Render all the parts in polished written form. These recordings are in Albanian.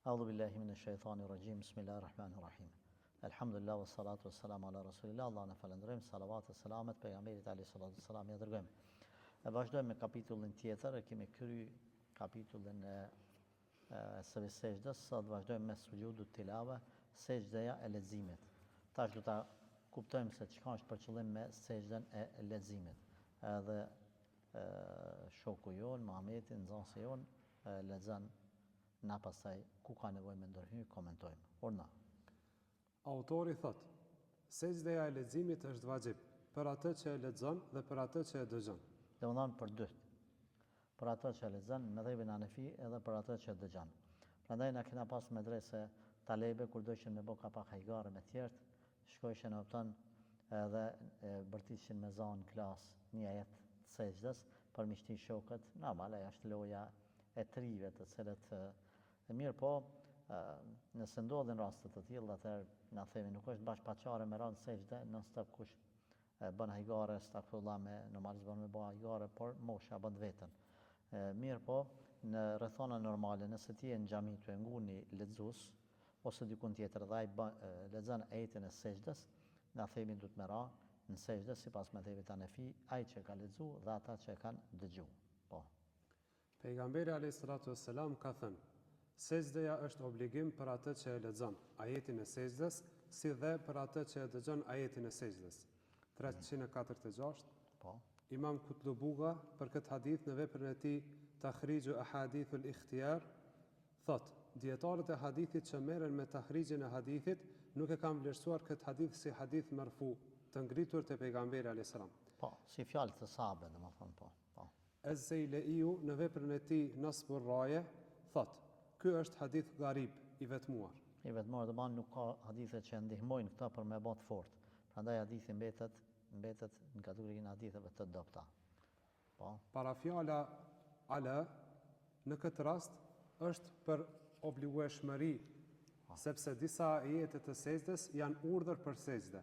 A'udhu billahi minash shaitani rajim. Bismillahir rahmanir rahim. Alhamdulillah wassalatu wassalamu ala rasulillah. Allah na falënderojmë, salavat e selamet pejgamberit alayhi salatu wassalam ja dërgojmë. E vazhdojmë me kapitullin tjetër, e kemi kry kapitullin e së sejdës, sot vazhdojmë me sujudut tilave, sejdëja e leximit. Tash do ta kuptojmë se çka është për qëllim me sejdën e leximit. Edhe shoku jon, Muhamedi, nxënësi jon, lexon na pasaj ku ka nevojë me ndërhy, komentojmë. Orna. Autori thot, sejdëja e leximit është vajib për atë që e lexon dhe për atë që e dëgjon. Domethënë për dytë. Për atë që e lexon me dhëbin Hanefi edhe për atë që e dëgjon. Prandaj na kena pas medrese talebe kur doishin me bë kapak hajgare me tjertë, shkojshin në opton edhe bërtishin me zonë klas një ajet të sejdës për miqti shokët. Normal ajo është loja e trive të cilët mirë po, nëse ndodhin raste të tilla, atëherë na themi nuk është bashkëpaçare me radhë sejdë, non stop kush bën hajgare, stakfullah me normalisht bën me bë hajgare, por mosha bën vetën. Mirë po, në rrethona normale, nëse ti je në xhami tu e nguni lexues ose dikun tjetër dhe ai lexon ajetin e sejdës, na themi duhet me ra në sejdë sipas mëdhëvit Hanefi, ai që ka lexuar dhe ata që kanë dëgjuar. Po. Pejgamberi alayhis salatu wassalam ka thënë: sejdëja është obligim për atë që e lexon ajetin e sejdës, si dhe për atë që e dëgjon ajetin e sejdës. 346. Po. Imam Kutlubuga për këtë hadith në veprën e tij Tahriju Ahadithul Ikhtiyar thot: dietarët e hadithit që merren me tahrixhin e hadithit nuk e kanë vlerësuar këtë hadith si hadith marfu, të ngritur te pejgamberi alayhis salam. Po, si fjalë të sahabëve, domethënë po. Po. Ez-Zeileiu në veprën e tij Nasbur Raje thot: ky është hadith garib i vetmuar. I vetmuar do nuk ka hadithe që ndihmojnë këtë për me bë të fortë. Prandaj hadithi mbetet në kategorinë haditheve të dobta. Po. Parafjala ala në këtë rast është për obligueshmëri, sepse disa ajete të sejdës janë urdhër për sejdë.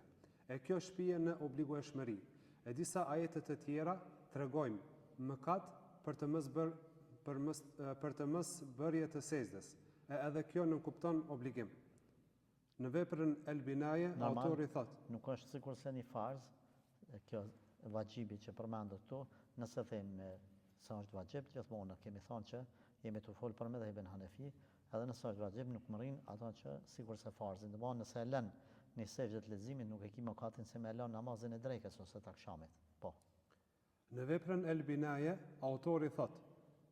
E kjo shpihen në obligueshmëri. E disa ajete të tjera tregojnë mëkat për të mos bërje të sejdës. Edhe kjo nuk kupton obligim. Në veprën El Binaje, autori thot: nuk është sikurse një farz, kjo vaxhibi që përmendet këtu, nëse them se është vaxhib, gjithmonë kemi thënë që jemi të folur për mëdhëbin Hanefi, edhe nëse është vaxhib nuk mrin ato që sikurse farzin. Domthonë nëse e lën në sejdë të leximit nuk e ki mëkatin se me lën namazin e drekës ose të akşamit. Po. Në veprën El Binaje, autori thot: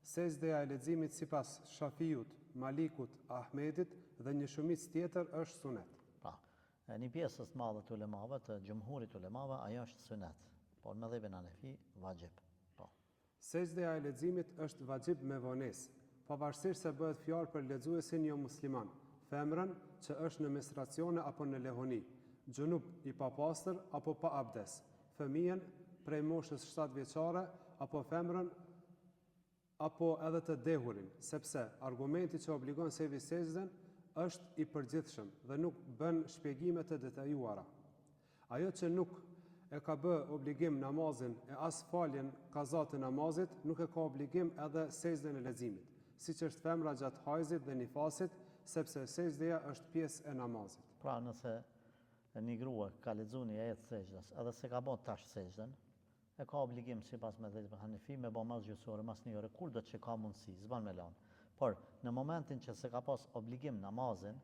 sejdëja e leximit sipas Shafiut, Malikut, Ahmedit dhe një shumicë tjetër është sunet. Pa, një pjesës të madhe të ulemave, të gjumhurit ulemave, ajo është sunet, por në mëdhëbin Hanefi vaxhib. Po. Sejdëja e leximit është vaxhib me vonesë, pavarësisht se bëhet fjalë për lexuesin jo musliman, femrën që është në menstruacione apo në lehoni, xhunub i papastër apo pa abdes, fëmijën prej moshës 7 vjeçare apo femrën apo edhe të dehurin, sepse argumenti që obligon sejdën është i përgjithshëm dhe nuk bën shpjegime të detajuara. Ajo që nuk e ka bë obligim namazin e as faljen kaza të namazit, nuk e ka obligim edhe sejdën e leximit, siç është femra gjatë hajzit dhe nifasit, sepse sejdëja është pjesë e namazit. Pra nëse një grua ka lexuar një ajet sejdës, edhe se ka bën tash sejdën, e ka obligim sipas mëdhëbit Hanefi me bë mas gjysore, mas një ore, kur do të që ka mundësi, s'ban me lanë. Por në momentin që se ka pas obligim namazin,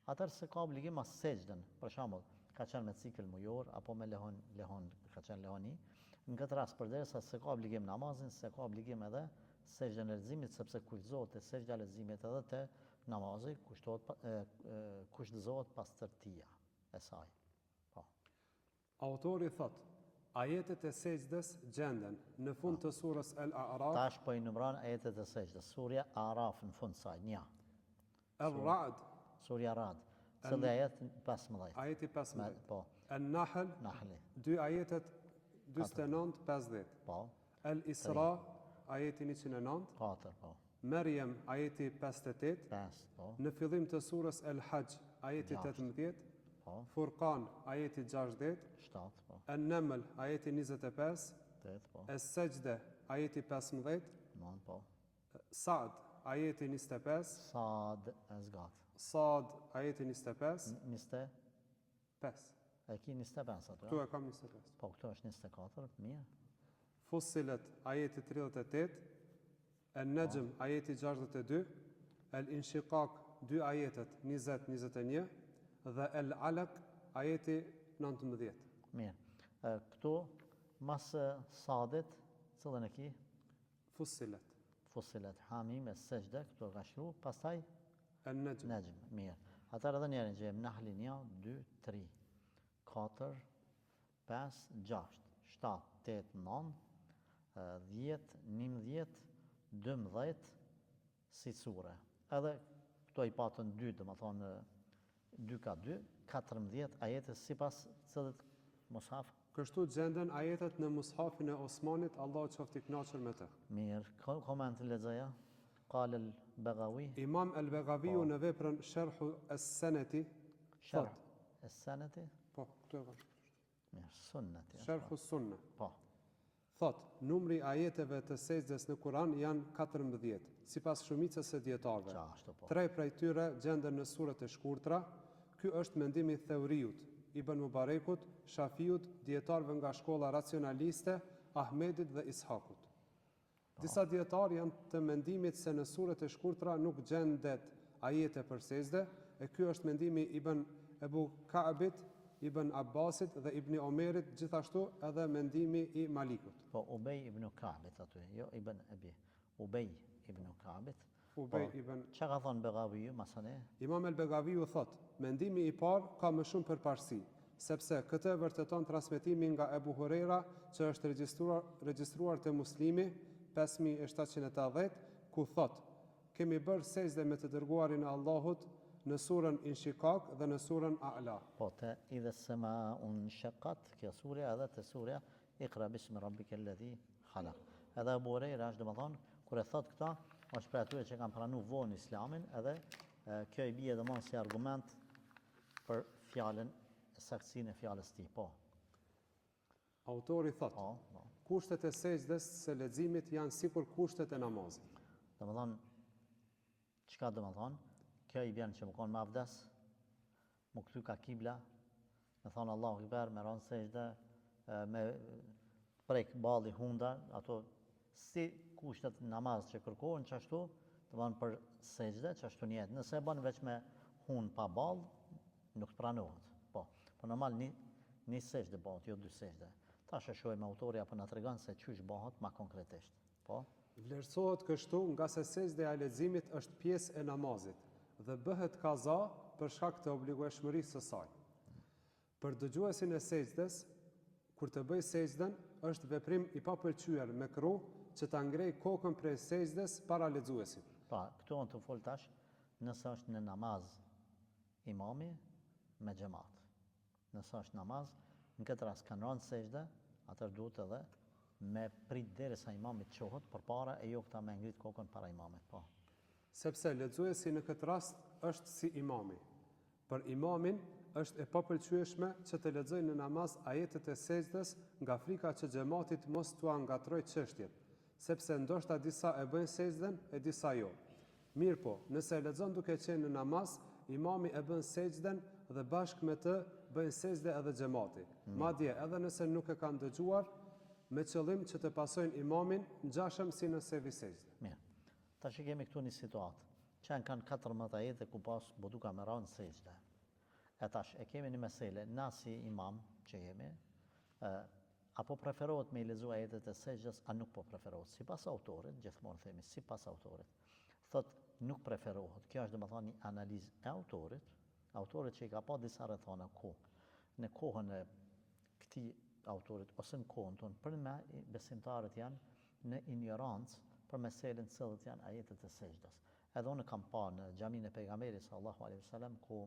atëherë se ka obligim as sejdën. Për shembull, ka qenë me cikël mujor apo me lehon, ka qenë lehoni. Në këtë rast përderisa se ka obligim namazin, se ka obligim edhe sejdën e leximit, sepse kushtohet te sejdja e leximit edhe te namazi, kushtzohet pastërtia e saj. Po. Autori thot: ajetet e sejdës gjenden në fund të surës El-A'raf. Tash po i numëron ajetet e sejdës. Surja A'raf në fund saj, një. El-Ra'd. Surja Ra'd. Cili ajet 15. Ajeti 15. Po. El-Nahl. Nahli. Dy ajetet 49-50. Po. El-Isra, ajeti 109. 4, po. Maryam, ajeti 58. 5, po. Në fillim të surës El-Hajj, ajeti 18. Po. Furqan, ajeti 60. 7, po. El-Naml, ajeti 25. 8, po. Es-Sajde, ajeti 15. 9, po. Sa'd, ajeti 25, Sad e zgat. Sad ajeti 25, 25. E ki 25 ato, këtu ja? e kam 25. Po këto është 24, mirë. Fussilet ajeti 38, An-Najm ajeti 62, Al-Inshiqaq 2 ajetet 20-21 dhe Al-Alaq ajeti 19. Mirë. Këtu mas Sadit, cilën e ki? Fussilet, Fussilet, Hamim e Sejdë, këtu ka shkru, pastaj An-Najm, Najm, mirë. Atër edhe njerën që jem Nahlin 1, 2, 3, 4, 5, 6, 7, 8, 9, 10, 11, 12, si sure. Edhe këto i patën 2, dhe më thonë 2 ka 2, 14 ajete si pas cëllit mushaf. Kështu gjenden ajetet në mushafin e Osmanit, Allah qoftë i kënaqur me të. Mirë, komentin lexoja. Qal al-Baghawi, Imam al-Baghawiu në veprën Sharhu as-Sanati, Sharh as-Sanati, po, këtu e kam. mirë, sunnati. Sharhu Sunna. Po, Thot, numri ajeteve të sejdës në Kur'an janë 14, sipas shumicës së dietarëve. qashtu po. 3 prej tyre gjenden në surat e shkurtra. Ky është mendimi i Theuriut, Ibn Mubarekut, Shafiut, dietarëve nga shkolla racionaliste, Ahmedit dhe Ishakut. Disa dietarë janë të mendimit se në surat e shkurtra nuk gjendet ajete për sejdë, e ky është mendimi Ibn Ebu Ka'bit, Ibn Abbasit dhe Ibn Omerit, gjithashtu edhe mendimi i Malikut. Po, Ubej ibn Ka'bit aty, jo Ibn Ebi. Ubej ibn Ka'bit. Ubej ibn Çka ka thonë Baghawiu, masane? Imam el-Begaviu thot, mendimi i parë ka më shumë përparësi, sepse këtë vërteton transmetimi nga Ebu Hurera që është regjistruar te Muslimi 5780, ku thot, kemi bërë sejdë me të dërguarin e Allahut në surën Inshiqaq dhe në surën A'la. Po, te idhe sema unë shëkat, kjo surja edhe te surja Iqra bismi rabbike alladhi khalaq. Edhe Abu Hurajra është domethënë, kur e thot këta, është për atyre që kanë pranu vonë islamin, edhe kjo i bie domosdoshmë si argument për fjalën, saktësinë e fjalës tij. Po, Autori thot, po, po. kushtet e sejdës së leximit janë sikur kushtet e namazit. Domethënë, çka domethënë? Kjo i bjen që më konë me avdes, më këty ka kibla, me thonë Allahu Ekber, me ronë sejdë, me prek balli hunda, ato si kushtet namaz që kërkohen qashtu, të banë për sejdë, qashtu njetë. Nëse e banë veç me hun pa ball, nuk të pranohet. Po, për normal një sejdë bëhet, jo 2 sejdë. Ta shëshojmë autori apo na tregon se çysh bëhet ma konkretisht. Po, Vlerësohet kështu nga se sejdja e leximit është pjesë e namazit dhe bëhet kaza për shkak të obligueshmërisë së saj. Për dëgjuesin e sejdës, kur të bëj sejdën, është veprim i papëlqyer me kruh që ta ngrej kokën prej sejdës para lexuesit. pra, këtu unë të fol tash, nëse është në namaz imami me xhamat. Nëse është namaz, në këtë rast kanë rënë sejdë, atëherë duhet edhe me prit derisa imami të qohet përpara e jo këta me ngrit kokën para imamit. Po. Sepse lexuesi në këtë rast është si imami. Për imamin është e papëlqyeshme që të lexojë në namaz ajetet e sejdës nga frika që xhamatit mos t'ua ngatrojë çështjet, sepse ndoshta disa e bëjnë sejdën e disa jo. Mirë po, nëse e lexon duke qenë në namaz, imami e bën sejdën dhe bashkë me të bëjnë sejdë edhe xhamati. Madje edhe nëse nuk e kanë dëgjuar, me qëllim që të pasojnë imamin ngjashëm si nëse vi sejdë. Mirë. Tash i kemi këtu një situatë. Që kanë 14 ajete ku pas buduka me ranë sejdë. E tash e kemi një mesele, na si imam që jemi, apo preferohet me i lexu ajetet e sejdës, a nuk po preferohet? Sipas autorit, gjithmonë themi sipas autorit. Thot nuk preferohet. Kjo është domethënë një analizë e autorit që i ka pa disa rrethana ku. Në kohën e këtij autorit ose në kohën tonë, për me besimtarët janë në ignorancë për meselën cilët janë ajetet e sejdës. Edhe unë kam pa në xhamin e pejgamberit sallallahu alaihi wasallam ku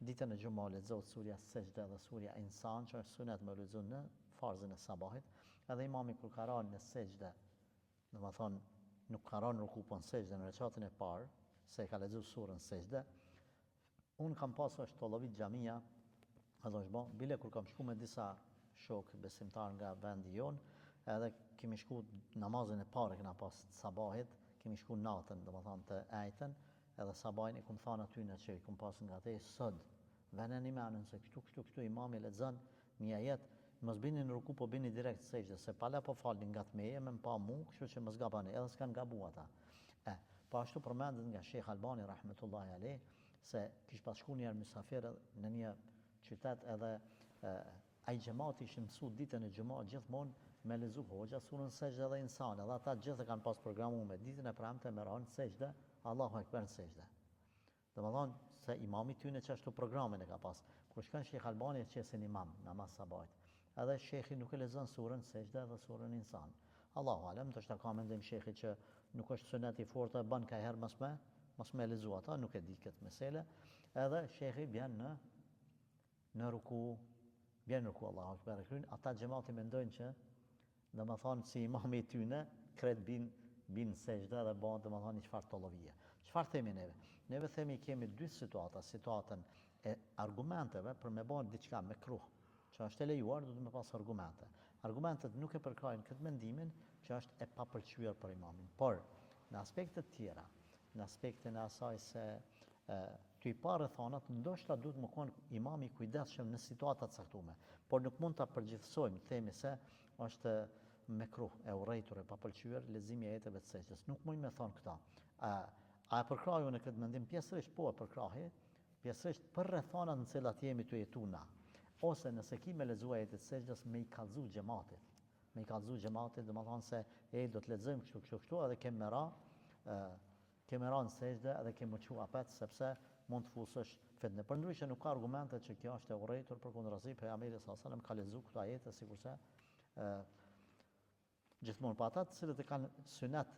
ditën e xumës lexohet surja Sejdë dhe surja Insan, që është sunet me lexuar në farzën e sabahit, edhe imami kur ka rënë në sejdë, domethënë nuk ka rënë ruku po në sejdë në rekatin e parë, se ka lexuar surën Sejdë. Unë kam pasur është tollovit xhamia, edhe është bon, bile kur kam shku me disa shok besimtar nga vendi jon, edhe kemi shku namazin e parë kena pas sabahit, kemi shku natën, domethënë të ejtën, edhe sabajin i kum thanë aty në që i kum pasë nga te sëd, venen i menën se kështu imami lexon një ajet, mos bini në ruku, po bini direkt sejdë, se pala po falni nga të meje, me më pa mu, kështu që mos gabani, edhe s'kan gabu ata. Po ashtu përmendet nga Shekh Albani, rahmetullahi alej, se kish pas shku njerë mysafir në një qytet edhe ai xhamati ishte mësu ditën e xhumat gjithmonë me lezu hoxha surën sejdë dhe insan, edhe ata gjithë kanë pas programuar me ditën e premte me ranë sejdë, Allahu ekber në sejdë. Domethënë se imami tyne çashtu programin e ka pas. Kur shkon Shekh Albani qesin imam namaz sabahit. Edhe shekhi nuk e lexon surën sejdë dhe surën insan. Allahu alem, ndoshta ka mendim shekhi që nuk është sunet i fortë, bën ka herë mos me lezu ata, nuk e di këtë mesele. Edhe shekhi vjen në ruku, Allahu akbar kryen, ata xhamati mendojnë që domethënë si imami i tyne kret bin sejdë dhe bën domethënë çfarë tollovie. Çfarë themi neve? Neve themi kemi dy situata, situatën e argumenteve për me bën diçka me kruh, që është e lejuar, duhet me pas argumente. Argumentet nuk e përkrajnë këtë mendimin që është e papëlqyer për imamin, por në aspektet tjera, në aspektin e asaj se ty pa rrethonat, ndoshta duhet më konë imami kujdesshëm në situata të caktuara, por nuk mund ta përgjithësojmë, themi se është mekruh, e urrejtur, e papëlqyer leximi i ajeteve të sejdës. Nuk mund me thonë këta. A e përkraju në këtë mendim? Pjesërisht po e përkrahi, pjesërisht për rrethonat në cilat jemi të jetuna, ose nëse ki me lexu ajetet të sejdës me i kallëzu xhamatit. Me i kallëzu xhamatit, domethënë se do të lexojmë kështu edhe kemë ra në sejdë edhe kemë çu apet sepse mund të fusësh fitnë. Përndryshe nuk ka argumente që kjo është e urrejtur, përkundrazi pejgamberi sallallahu alajhi wasallam ka lexuar këto ajete sikurse gjithmonë pa ata të cilët e kanë sunet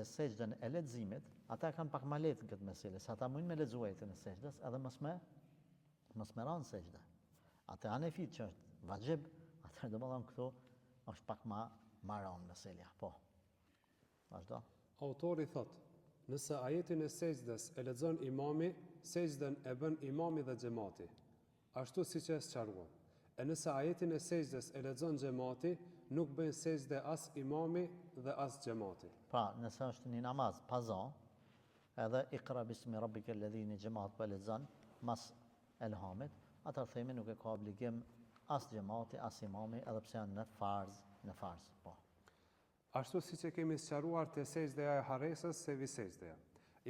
sejdën e leximit, ata kanë pak më lehtë këtë meselë, se ata mund me lexuar ajetin e sejdës edhe mos me ranë sejdë. Atë anefit që është vajib, atë domethënë këtu është pak më ranë meselja. Po. Vazhdo. Autori thot, nëse ajetin e sejdës e lexon imami, sejdën e bën imami dhe xhamati, ashtu siç e sqaruar. E nëse ajetin e sejdës e lexon xhamati, nuk bën sejdë as imami dhe as xhamati. Pra, nëse është një namaz pazon, edhe Iqra bismi rabbikal ladhi në xhamat po lexon mas elhamit, atë themi nuk e ka obligim as xhamati as imami, edhe pse janë në farz. Po. Ashtu siç e kemi sqaruar te sejdëja e harresës se vi sejdëja.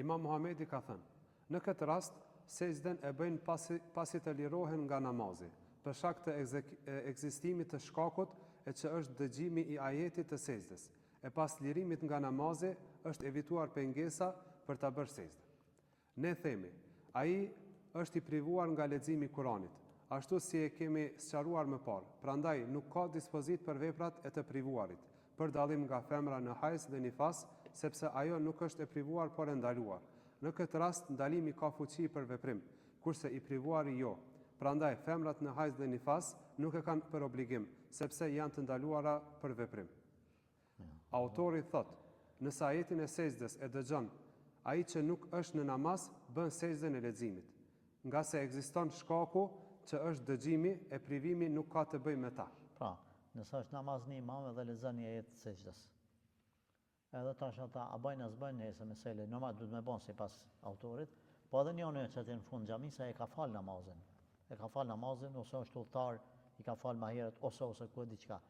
Imam Muhamedi ka thënë, në këtë rast sejdën e bëjnë pasi të lirohen nga namazi, për shkak të ekzistimit të shkakut e që është dëgjimi i ajetit të sejdës. E pas lirimit nga namazi është evituar pengesa për ta bërë sejdë. Ne themi, ai është i privuar nga leximi i Kuranit, ashtu si e kemi sqaruar më parë. Prandaj nuk ka dispozit për veprat e të privuarit, për dallim nga femra në hajz dhe nifas, sepse ajo nuk është e privuar por e ndaluar. Në këtë rast ndalimi ka fuqi për veprim, kurse i privuari jo. Prandaj femrat në hajz dhe nifas nuk e kanë për obligim, sepse janë të ndaluara për veprim. Autori thot, nëse ajetin e sejdës e dëgjon, ai që nuk është në namaz bën sejdën e leximit, nga se ekziston shkaku që është dëgjimi e privimi nuk ka të bëjë me ta. Pra, nëse është namaz një imam edhe lexon një ajet të sejdës. Edhe tash ata a bajnë as bajnë nëse mesela normal duhet me bën sipas autorit, po edhe njëri që atë në fund xhamisa e ka fal namazin. E ka fal namazin ose është udhëtar, i ka fal më herët ose ku diçka.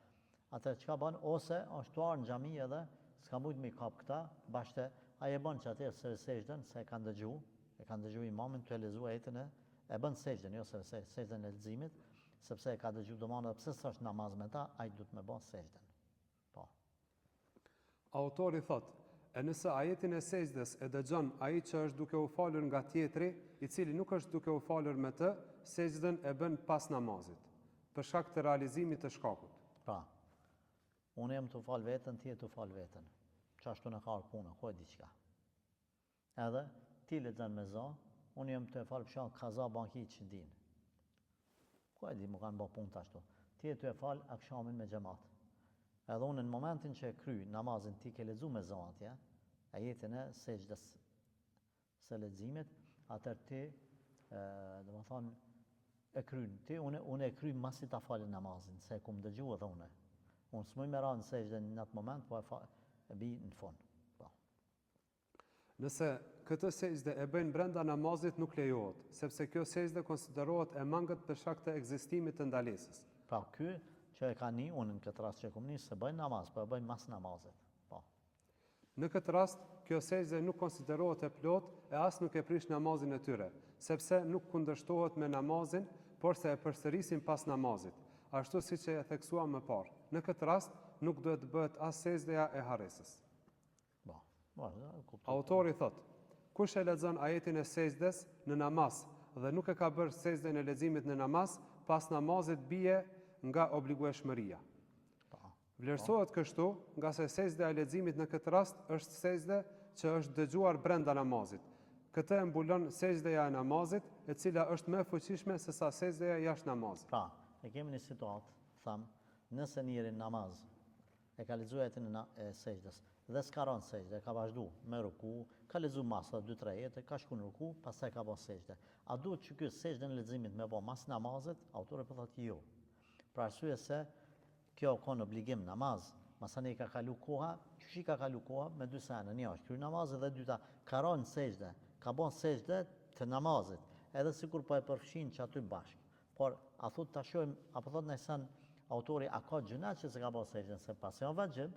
Atë çka bën ose është tuar në xhami edhe s'ka mujt me kap këta, bashkë ai e bën çatë se sejdën se e kanë dëgjuar imamin të lexuar ajetin e bën sejdën, jo se sejdën e leximit, sepse e ka dëgjuar domosdoshmë pse s'është namaz me ta, ai duhet me bën sejdën. Po. Autori thot, e nëse ajetin e sejdës e dëgjon ai që është duke u falur nga tjetri, i cili nuk është duke u falur me të, sejdën e bën pas namazit, për shkak të realizimit të shkakut. Pra, unë jam të fal veten, ti je të fal veten. Çashtu në ka puna, ku e diçka. Edhe ti lexon me za, unë jam të fal fshat kaza banki që din. Ku e di më kanë bë punë ashtu. Ti je të fal akshamin me xhamat. Edhe unë në momentin që e kry namazin ti ke lexuar me za atje, ajetin e sejdës së leximit, atëherë ti domethënë e kryn. Ti unë e kry masi ta falë namazin, se kum dëgjuar edhe unë. Unë s'moj me ranë sejdën në atë moment, po e bi në fund. Po. Nëse këtë sejdë e bëjnë brenda namazit nuk lejohet, sepse kjo sejdë konsiderohet e mangët për shkak të ekzistimit të ndalesës. Pra ky që e ka një, unë në këtë rast që kom një, se bëjnë namaz, po e bëjnë mas namazit. Po. Në këtë rast, kjo sejdë nuk konsiderohet e plot e as nuk e prish namazin e tyre, sepse nuk kundërshtohet me namazin, por se e përsërisin pas namazit, ashtu siç e theksuam më parë. Në këtë rast, nuk duhet të bëhet as sejdëja e harresës. Po. Kuptoj. Autori thot, kush e lexon ajetin e sejdës në namaz dhe nuk e ka bërë sejdën e leximit në namaz, pas namazit bie nga obligueshmëria. Vlerësohet kështu, nga se sejdja e leximit në këtë rast është sejdë që është dëgjuar brenda namazit. Këtë e mbulon sejdëja e namazit, e cila është më e fuqishme se sa sejdëja jashtë namazit. Pra, e kemi një situatë, tham, nëse njëri namaz e ka lexuar ajetin e sejdës dhe s'ka rënë sejdë, ka vazhdu me ruku, ka lexuar masa 2-3 ajete, ka shku në ruku, pastaj ka bërë sejdë. A duhet që ky sejdën e leximit me bë mas namazit? Autori po thotë jo. Për arsye se kjo ka në obligim namaz, masani ka kalu koha, çuçi ka kalu koha me dy sene, një është kry namazit dhe dyta ka rënë sejdë, ka bën sejdë të namazit, edhe sikur po e përfshin që aty bashkë. Por a thot ta shohim, apo thot nësan autori a ka gjuna që se ka bën sejdën, se pasi janë vajxhib,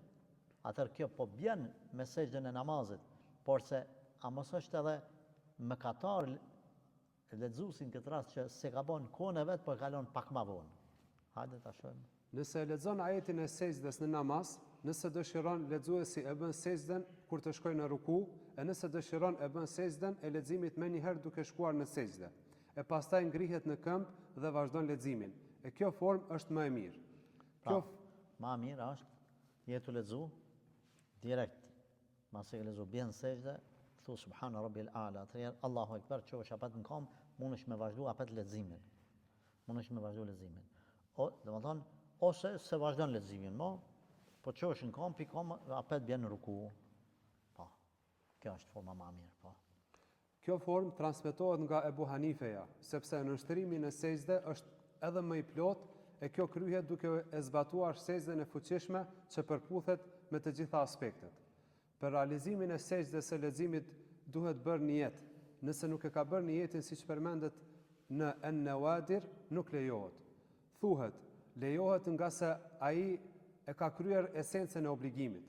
atër kjo po bjen me sejdën e namazit, por se a mos është edhe mëkatar lexuesin këtë rast që se ka bën kohën e vet, po e kalon pak më vonë. Hajde ta shohim. Nëse e lexon ajetin e sejdës në namaz, nëse dëshiron lexuesi e bën sejdën kur të shkojë në ruku, e nëse dëshiron e bën sejdën e leximit më njëherë duke shkuar në sejdë. E pastaj ngrihet në këmbë dhe vazhdon leximin. E kjo formë është më e mirë. Pra, më mirë është jetu lexu direkt. Masi e lexu bën sejdë, thu subhana rabbil ala, atëherë Allahu ekber, çosh apat në këmbë, mundesh me vazhdu apat leximin. Mundesh me vazhdu leximin. Domethënë ose se vazhdon leximin, po çosh në këmbë, pikon apat bën në ruku. Po. Kjo është forma më e mirë, po. Kjo formë transmetohet nga Ebu Hanifeja, sepse në nështrimin e sejdë është edhe më i plot, e kjo kryhet duke e zbatuar sejdën e fuqishme që përputhet me të gjitha aspektet. Për realizimin e sejdës së leximit duhet bërë niyet. Nëse nuk e ka bërë niyetin siç përmendet në En-Nawadir, nuk lejohet. Thuhet, lejohet nga se ai e ka kryer esencën e obligimit.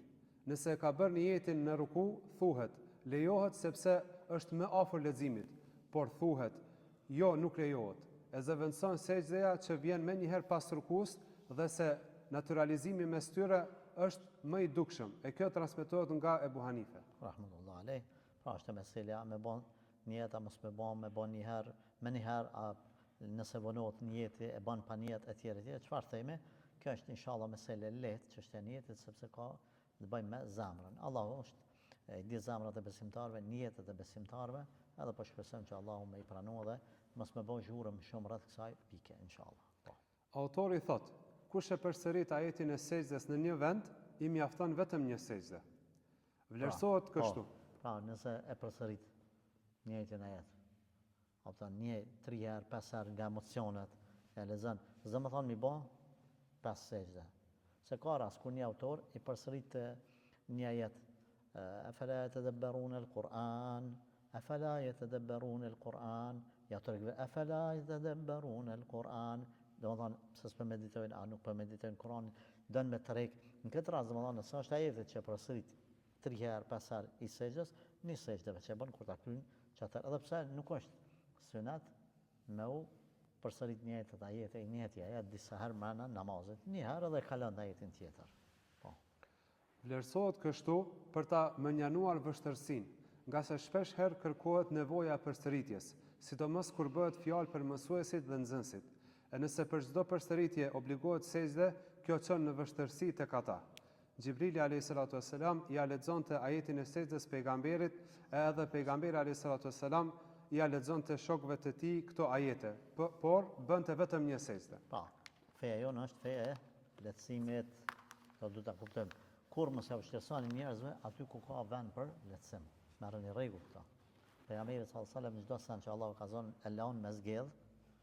Nëse e ka bërë niyetin në ruku, thuhet, lejohet sepse është më afër leximit, por thuhet, jo nuk lejohet. E zëvendëson sejdëja që vjen më njëherë pas rukus dhe se naturalizimi mes tyre është më i dukshëm. E kjo transmetohet nga Ebu Hanife. Rahmetullah alej. Pra është meselja me bën niyet a mos me bën njëherë, më njëherë a nëse vonohet niyeti e bën pa niyet etj etj. Çfarë themi? Kjo është inshallah meselë lehtë çështja e niyetit sepse ka të bëjë me zemrën. Allahu është e di zemrat e besimtarëve, niyetet e besimtarëve, edhe po shpresojmë që Allahu më i pranojë dhe mos më bëj zhurmë shumë rreth kësaj pike inshallah. Po. Autori thot, kush e përsërit ajetin e sejdës në një vend, i mjafton vetëm një sejdë. Vlerësohet kështu. Pra, nëse e përsërit njëjtin ajet, ose një 3 herë, 5 herë nga emocionet e lexon, s'do të thonë mi bë 5 sejdë. Se ka rast kur një autor i përsërit një ajet أفلا يتدبرون القرآن أفلا يتدبرون القرآن ja të regve أفلا يتدبرون القرآن do të thonë se s'po meditojnë a nuk po meditojnë Kur'anin dën me treg në këtë rast do të thonë nëse është ajetet që përsërit 3 herë 5 herë i sejdës një sejdëve që bën kur ta kryen çatë edhe pse nuk është sunet me u përsërit një ajet e një ajet disa herë brenda namazit një herë edhe kalon ajetin tjetër. Vlerësohet kështu për ta mënjanuar vështërsinë, nga se shpesh herë kërkohet nevoja e përsëritjes, sidomos kur bëhet fjalë për mësuesit dhe nxënësit. E nëse për çdo përsëritje obligohet sejdë, kjo çon në vështërsi tek ata. Xhibrili alayhis salatu wassalam ja lexonte ajetin e sejdës pejgamberit, edhe pejgamberi alayhis salatu wassalam ja lexonte shokëve të tij këto ajete, por bënte vetëm një sejdë. Pa, feja jonë është feja e lehtësimit, do të ta kuptojmë. Kur mos e vështirësoni njerëzve aty ku ka vend për lehtësim. Merrni rregull këto. Pejgamberi sallallahu alajhi wasallam çdo sa që Allahu ka zonë e laun me zgjedh,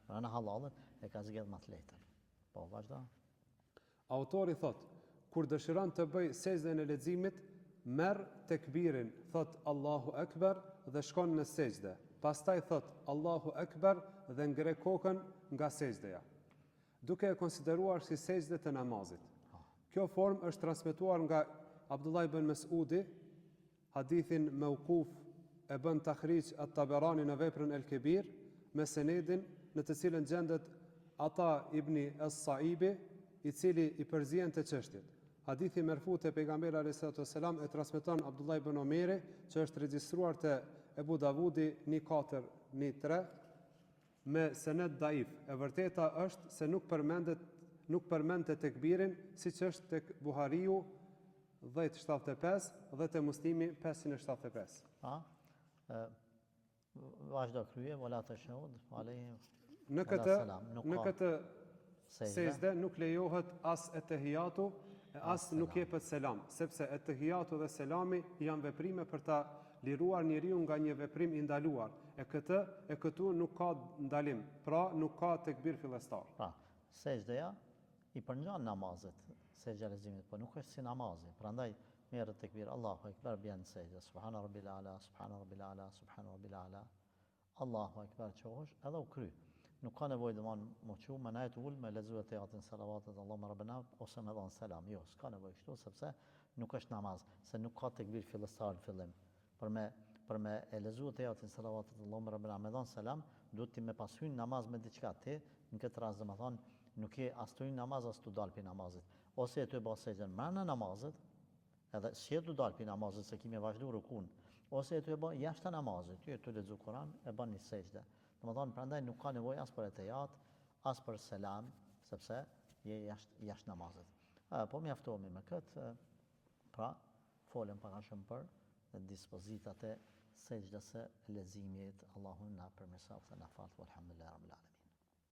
në halallet e ka zgjedh më të lehtë. Po, vazhdo. Autori thot, kur dëshiron të bëj sejdën e leximit, merr tekbirin, thot Allahu Ekber dhe shkon në sejdë. Pastaj thot Allahu Ekber dhe ngre kokën nga sejdëja, duke e konsideruar si sejdë të namazit. Kjo formë është transmetuar nga Abdullah ibn Mesudi, hadithin mauquf e bën tahrij at-Taberani në veprën El Kebir, me senedin në të cilën gjendet Ata ibn as-Saibi, i cili i përzien të çështjet. Hadithi merfu te pejgamberi alayhis salam e transmeton Abdullah ibn Omeri, që është regjistruar te Ebu Davudi 1413 me sened daif. E vërteta është se nuk përmend te tekbirin, siç është tek Buhariu 1075 dhe te Muslimi 575. Vazhdo krye, wala tashahud alayhim. Në këtë sejdë nuk lejohet as etehiyatu, as nuk jepet selam, sepse etehiyatu dhe selami janë veprime për ta liruar njeriu nga një veprim i ndaluar. E këtu nuk ka ndalim, pra nuk ka tekbir fillestar. Sejdëja i përngjan namazet, sejdja leximit, po nuk është si namazi. Prandaj merret tekbir, Allahu Ekber, bjen sejdë, subhana rabbil ala, subhana rabbil ala, subhana rabbil ala. Allahu Ekber qohësh edhe u kry. Nuk ka nevojë domon më çu më najt ul me lexuar teatrin salavatet Allahumma rabbana ose me dhon selam. Jo, s'ka nevojë kështu sepse nuk është namaz, se nuk ka tekbir fillestar në fillim. Për me e lexuar teatrin salavatet Allahumma rabbana me dhon selam, duhet ti me pas hyn namaz me diçka ti, në këtë rast domethën nuk je as të hyn namaz as të dal pi namazit. Ose e të bëj sejdën brenda namazit, edhe si të dal pi namazit se kimi vazhdu rukun, ose e të bëj jashtë namazit, ti e të lexu Kur'an e bën një sejdë. Domethënë prandaj nuk ka nevojë as për etejat, as për selam, sepse je jashtë namazit. Po mjaftohemi me këtë, pra folëm pak a shumë për dispozitat e sejdës së leximit. Allahu na përmirësoft dhe na fal, alhamdulillah.